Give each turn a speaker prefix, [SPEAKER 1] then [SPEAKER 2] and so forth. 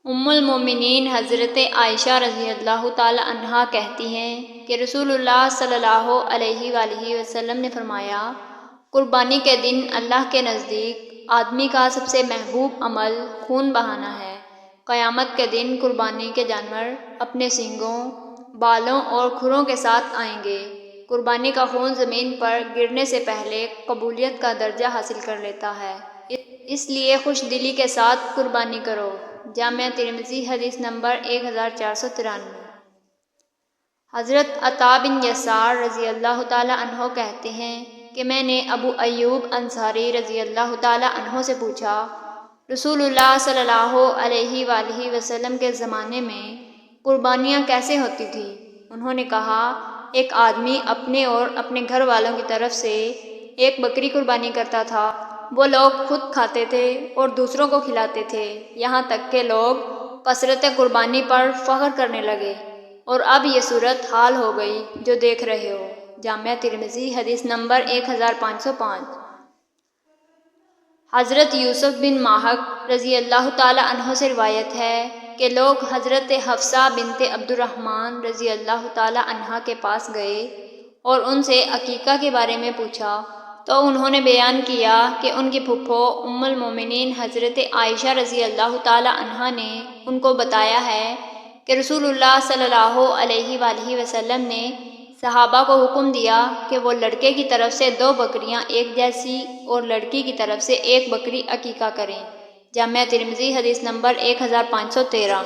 [SPEAKER 1] ام المومنین حضرت عائشہ رضی اللہ تعالی عنہا کہتی ہیں کہ رسول اللہ صلی اللہ علیہ وآلہ وسلم نے فرمایا، قربانی کے دن اللہ کے نزدیک آدمی کا سب سے محبوب عمل خون بہانا ہے۔ قیامت کے دن قربانی کے جانور اپنے سینگوں، بالوں اور کھروں کے ساتھ آئیں گے۔ قربانی کا خون زمین پر گرنے سے پہلے قبولیت کا درجہ حاصل کر لیتا ہے، اس لیے خوش دلی کے ساتھ قربانی کرو۔ جامعہ ترمذی حدیث نمبر 1493۔ حضرت عطا بن یسار رضی اللہ تعالی عنہ کہتے ہیں کہ میں نے ابو ایوب انصاری رضی اللہ تعالی عنہ سے پوچھا، رسول اللہ صلی اللہ علیہ وآلہ وسلم کے زمانے میں قربانیاں کیسے ہوتی تھیں؟ انہوں نے کہا، ایک آدمی اپنے اور اپنے گھر والوں کی طرف سے ایک بکری قربانی کرتا تھا۔ وہ لوگ خود کھاتے تھے اور دوسروں کو کھلاتے تھے، یہاں تک کہ لوگ کثرت قربانی پر فخر کرنے لگے، اور اب یہ صورت حال ہو گئی جو دیکھ رہے ہو۔ جامعہ ترمذی حدیث نمبر 1505۔ حضرت یوسف بن ماہک رضی اللہ تعالی عنہ سے روایت ہے کہ لوگ حضرت حفصہ بنت عبد الرحمن رضی اللہ تعالی عنہا کے پاس گئے اور ان سے عقیقہ کے بارے میں پوچھا، تو انہوں نے بیان کیا کہ ان کی پھپھو ام المومنین حضرت عائشہ رضی اللہ تعالی عنہا نے ان کو بتایا ہے کہ رسول اللہ صلی اللہ علیہ وآلہ وسلم نے صحابہ کو حکم دیا کہ وہ لڑکے کی طرف سے 2 بکریاں ایک جیسی اور لڑکی کی طرف سے 1 بکری عقیقہ کریں۔ جامعہ ترمذی حدیث نمبر 1513۔